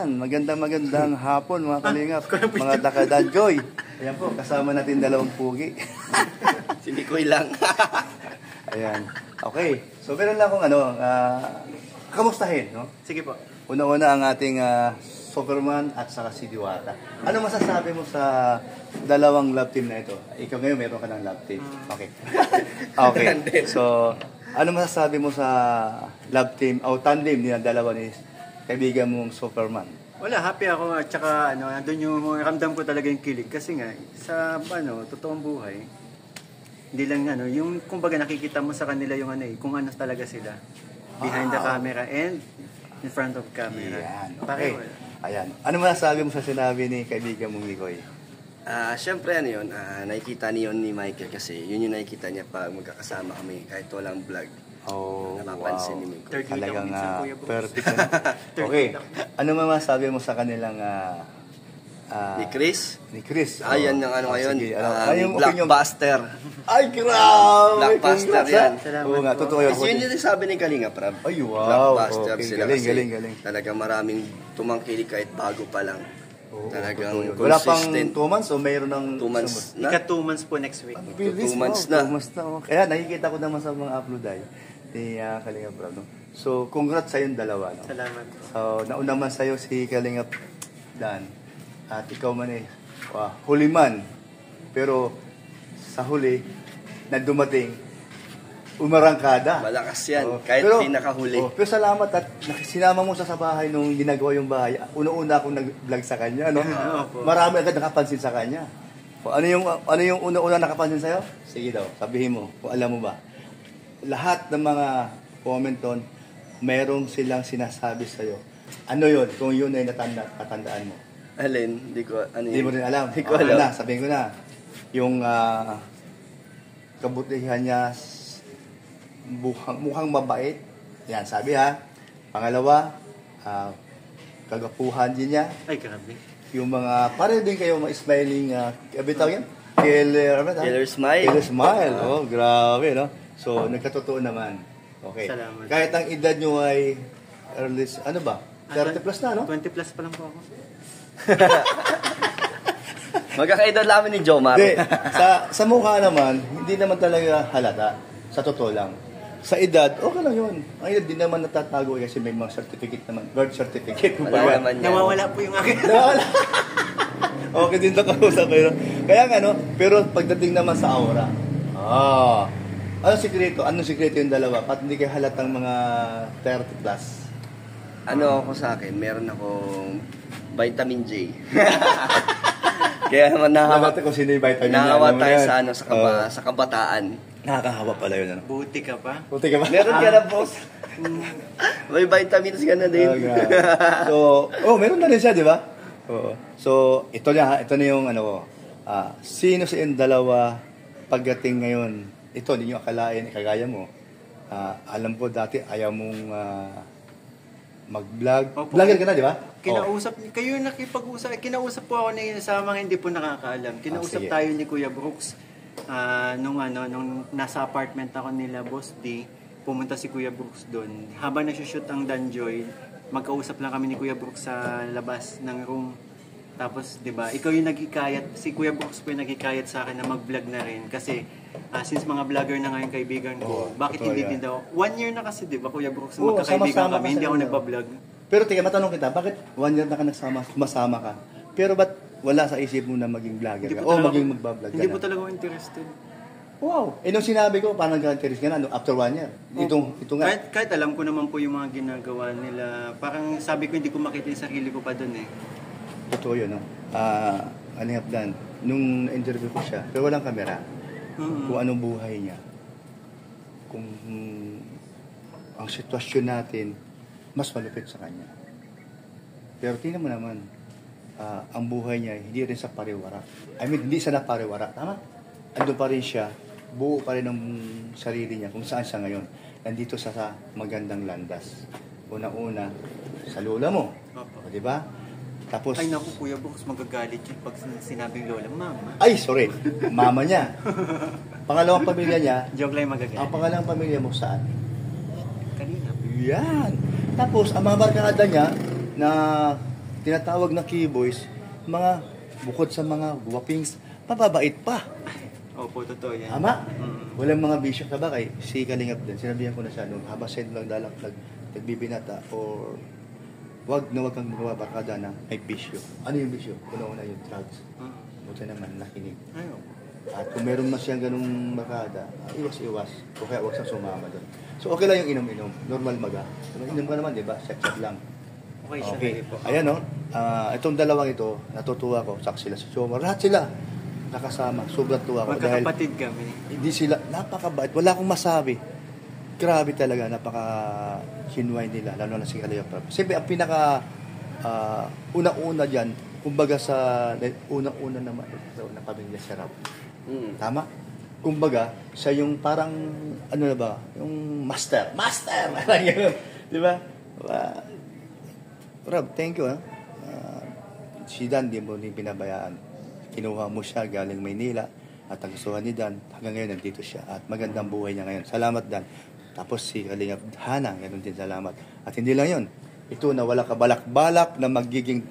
Yan, magandang hapon mga kalingap, mga Dakadanjoy. Ayan po, kasama natin dalawang pugi. Si Mikoy lang. Ayan, okay. So meron lang akong kamustahin, no? Sige po. Una-una ang ating Superman at saka si Diwata. Ano masasabi mo sa dalawang love team na ito? Ikaw ngayon meron ka ng love team. Okay. Okay. So, ano masasabi mo sa love team o tandem niya dalawa ni kaibigan mong Superman? Wala, happy ako at saka doon yung ramdam ko talaga yung kilig kasi nga sa totoong buhay hindi lang yung kumbaga nakikita mo sa kanila yung kung ano talaga sila behind the camera and in front of camera. Yan. Okay. Ayan. Ano masasabi mo sa sinabi ni kaibigan mong Mikoy? Siyempre nakikita niyon ni Michael kasi yun yung nakikita niya pag magkakasama kami kahit walang vlog. Oh, napapansin wow. ni Mikoy. Talagang perfect. Okay. Ano masasabi mo sa kanilang Ni Chris? Ni Chris. Ayan yung ngayon. Yung Blockbuster. Ay, grabe! Blockbuster yan. Oo nga, totoo yun. Kasi yun yung sabi ni Kalinga Prab. Ay, wow. Blockbuster Okay, sila galing. Talagang maraming tumangkilik kahit bago pa lang. Talagang wala pang consistent. 2 months o mayroon ng 2 months na? Ika 2 months po next week. 2 months na. 2 months na. Kaya nakikita ko naman sa mga upload ni Kalinga Prab. No? So, congrats sa yung dalawa. No? Salamat po. So, nauna man sa'yo si Kalinga Dan. At ikaw man huli man. Pero sa huli, na dumating, umarangkada. Malakas yan, kahit pinakahuli. Pero salamat at sinama mo sa bahay nung ginagawa yung bahay. Una-una akong nag-vlog sa kanya. No? Marami agad nakapansin sa kanya. Ano yung una-una nakapansin sa'yo? Sige daw, sabihin mo, kung alam mo ba. Lahat ng mga comment doon, mayroong silang sinasabi sa'yo. Ano yun? Kung yun ay natandaan mo. Alin? Hindi mo rin alam. Hindi ko alam. Sabihin ko na. Yung kabutihan niya, mukhang mabait. Yan, sabi ha. Pangalawa, kagapuhan din niya. Ay, grabe. Yung mga, pare din kayo mga smiling, abitaw yan? Killer Smile. Killer Smile. Oh, grabe, no? So, nagkatotoo naman. Okay. Salamat. Kahit ang edad nyo ay early, 30 plus na, no? 20 plus pa lang po ako. Magkakaedad namin ni Jomar. Hindi. Sa mukha naman, hindi naman talaga halata. Sa totoo lang. Sa edad, okay lang yun. Ang edad din naman natatago kasi may mga certificate naman. Birth certificate. Wala naman yan. Nawawala po yung akin. Nawawala. Okay din ito kausap kayo. Kaya nga, no? Pero pagdating naman sa aura, anong sikreto? Anong sikreto yung dalawa? Pat hindi kayo halatang mga 30 plus? Ano ako sa akin, meron akong vitamin J. Kaya naman Nakawa ko sino yung vitamin niya. nakawa tayo sa kabataan. Nakakahawa pala yun. Ano? Buti ka pa. Buti ka ba? Meron ka na, boss. May vitamins ka na din. Meron na rin siya, di ba? So, ito na yung sino sa yung dalawa pagdating ngayon, ito, hindi nyo akalain, kagaya mo. Alam ko dati, ayaw mong mag-vlog. Vlogger ka na, di ba? Kayo yung nakipag-usap. Kinausap po ako sa mga hindi po nakakaalam. Kinausap tayo ni Kuya Brooks. Nung nasa apartment ako nila, Boss D, pumunta si Kuya Brooks doon. Habang nagsushoot ang Danjoy, magkausap lang kami ni Kuya Brooks sa labas ng room. Tapos, di ba, ikaw yung naghikayat, si Kuya Brooks po yung naghikayat sa akin na mag-vlog na rin. Kasi, since mga vlogger na ngayon kaibigan ko, bakit hindi din daw? 1 year na kasi, di ba, Kuya Brooks, magkakaibigan kami, hindi ako nagbablog. Pero tika, matanong kita, bakit 1 year na ka sumasama ka? Pero ba't wala sa isip mo na maging vlogger ka? O maging magbablog ka Hindi na? po talaga ako interested. Wow! Nung sinabi ko, parang nag-interest ka na, after 1 year. Ito nga. Kahit alam ko naman po yung mga ginagawa nila, parang sabi ko hindi ko makita yung sarili ko pa doon eh. Totoo yun, no? Dan, nung interview ko siya, pero walang kamera, kung anong buhay niya, kung ang sitwasyon natin, mas malupit sa kanya. Pero tingnan mo naman, ang buhay niya, hindi rin sa pariwara. Hindi sa napariwara, tama? Ando pa rin siya, buo pa rin ang sarili niya, kung saan siya ngayon. Nandito sa magandang landas. Una-una, sa lola mo. Di ba? Tapos, ay naku, Kuya Brooks, magagalit yun pag sinabing lola, mama. Ay, sorry. Mama niya. Pangalawang pamilya niya. Joke lang magagalit. Ang pangalawang pamilya mo saan? Kanina. Yan. Tapos, ang mga barkada niya na tinatawag na K-boys, mga bukod sa mga guwapings, mababait pa. Opo, totoo yan. Tama? Mm. Walang mga bisyo. Sabagay, si Kalingap din, sinabihan ko na siya nung habang siya nagbibinata or wag kang magbabarkada na may bisyo. Ano yung bisyo? Una-una yung drugs. Buti naman, nakinig. Ay, opo. At kung meron mas siyang ganung barkada, iwas-iwas. O kaya huwag siyang sumama doon. So okay lang yung inom-inom. Normal maga. Inom ka naman, di ba? Set-set lang. Okay siya. Okay. Po. Ayan o. Itong dalawang ito, natutuwa ko. Saka sila si Choma. Lahat sila nakasama. Sobrang tuwa ko. Dahil Magkakapatid kami. hindi sila, napakabait. Wala akong masabi. Grabe talaga. Napaka-genuine nila. Lalo na si Kalingap Prab. Siyempre, ang pinaka una-una dyan, kumbaga sa unang-una naman na pamilya si Rap. Tama? Kumbaga, siya yung parang, ano na ba, yung master! Master! Parang gano'n. Di ba? Rob, thank you, ha? Si Dan, di mo din pinabayaan. Kinuha mo siya galing Maynila at ang gustuhan ni Dan, hanggang ngayon nandito siya at magandang buhay niya ngayon. Salamat, Dan. Tapos si Kalingap Hana, ganoon din salamat. At hindi lang yun. Ito na wala ka balak-balak na magiging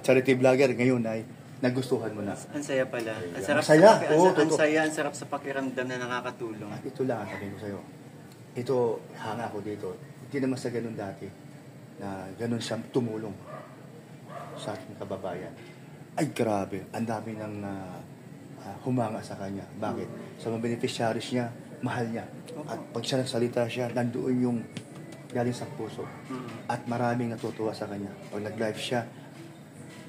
charity vlogger ngayon ay nagustuhan mo na. Ang saya pala. Ang sarap Masaya? sa Oo, ang totoo. saya, ang sarap sa pakiramdam na nakakatulong. At ito lang ang sabihin ko sa'yo. Ito, hanga ko dito. Hindi naman sa ganun dati na ganun siya tumulong sa ating kababayan. Ay, grabe. Ang dami nang humanga sa kanya. Bakit? Sa mga beneficiaries niya, mahal niya. At pag siya nagsalita siya, nandoon yung galing sa puso. At maraming natutuwa sa kanya. Pag nag-live siya,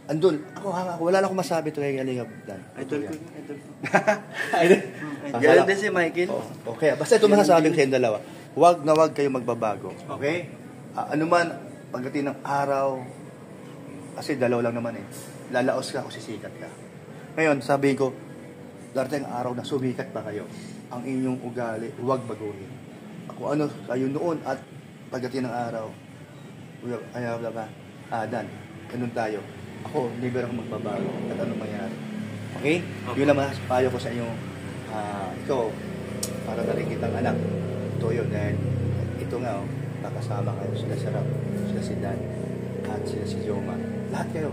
andun, ako, wala lang akong masabi ito kay Kalingap Dan. Idol ko. Idol ko. Ganun din si Michael. Okay, basta ito masasabi ko sa inyong dalawa. Huwag na huwag kayong magbabago. Okay? Ano man, pagdating ng araw, kasi dalawa lang naman eh. Lalaos ka o sisikat ka. Ngayon, sabi ko, darating ang araw na sumikat pa kayo. Ang inyong ugali, huwag baguhin. Kung ano kayo noon at pagdating ng araw, ayaw na ba? Dan, ganun tayo. Ako, never ako magbabago at anong mangyari. Okay? Yun naman payo ko sa inyo. Ikaw, para na rin kitang anak. Ito yun. Dahil ito nga, nakasama kayo. Sila si Rap, sila si Dan, at sila si Joma. Lahat kayo.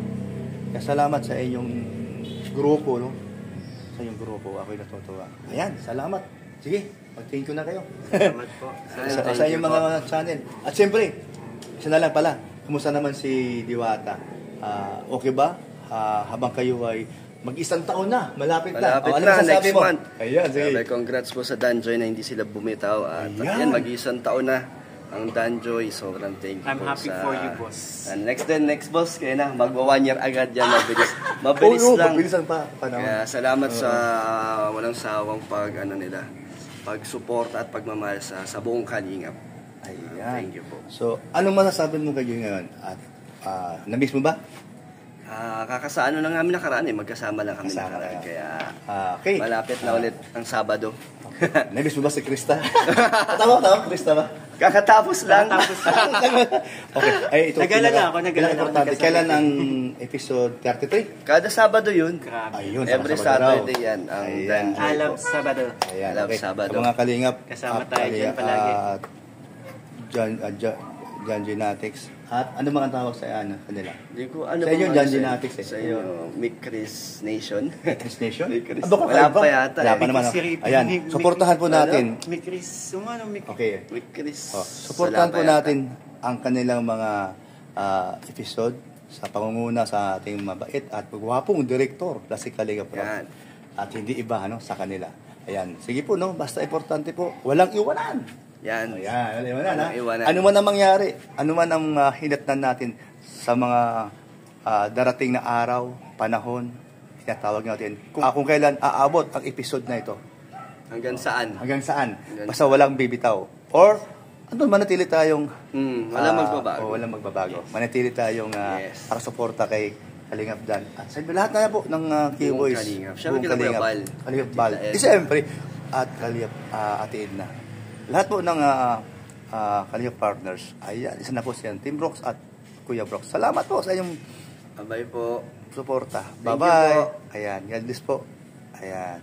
Kaya salamat sa inyong grupo, no? Sa inyong grupo, ako'y natutuwa. Ayan, salamat. Sige, mag-thank you na kayo. Salamat po. sa inyong mga channel. At siyempre, isa na lang pala, kumusta naman si Diwata? Okay ba? Habang kayo ay mag-isang taon na, malapit na. Malapit Ano na, masasabi next mo? month. Ayan, sige. Congrats po sa Danjoy na hindi sila bumitaw. At Ayan. yan, mag-isang taon na ang Danjoy. Sobrang thank you I'm po happy sa... for you, boss. And next boss, kaya na, magwa 1 year agad yan. Mabilis Oo, lang. mabilis lang pa. Panahon. Kaya salamat sa walang sawang pag-support at pagmamahal sa buong Kalingap. Ayan. Thank you po. So, anong masasabi mo kayo ngayon? At na-miss mo ba? Kakasa ano lang namin nakaraan magkasama lang kami Kasama nakaraan. kayo. Kaya Okay. malapit na ulit ang Sabado. Na-miss mo ba si Krista? tama, Krista ba? Kakatapos lang. Okay. Ay, ito. Nag-alala ako, nag-alala ako, Importante. nagkasama. Kailan ang episode 33? Kada Sabado yun. Grabe. Ayun. Every Sabado Saturday raw. yan ang Ayan. Danjoy I love po. Sabado. Ayan, Love okay. Sabado. Sa mga kalingap, Kasama tayo dyan palagi. John Genetics. At ano mga tawag sa kanila? Hindi ko ano Sa inyo, bang John ano Genetics eh. Sa inyo, Mick Chris Nation. Chris Nation? Mick Chris. Aba, Wala kakaiba. pa yata. Wala pa naman. Si Ricky. Ayan, suportahan po natin. May Chris. Umano, may Okay. Mick Chris. Suportahan Wala po pa yata. natin ang kanilang mga episode sa pangunguna sa ating mabait at magwapong direktor na si Kalinga Prab. Yan. At hindi iba sa kanila. Ayan. Sige po, no? Basta importante po, walang iwanan. Yan. Ayan, walang iwanan, ha? Walang iwanan. Ano man ang mangyari, ano man ang hinatnan natin sa mga darating na araw, panahon, tinatawag natin, kung kailan aabot ang episode na ito. Hanggang saan? Hanggang saan? Hanggang Basta walang bibitaw. Or, ano, manatili tayong Walang magbabago. walang magbabago. Manatili tayong Yes. para suporta kay Kalingap Dan. At sa lahat na po ng K-Boys. Kalingap. Buong Siyempre, kila Kuya Bal. Kalingap Bal. Tita Ed. Siyempre, at Kalingap Ate Edna. Lahat po ng Kalingap partners. Ayan, isa na po siya. Team Brooks at Kuya Brooks. Salamat po sa inyong Abay po. suporta. Thank you Bye-bye. po. Ayan, God bless po. Ayan.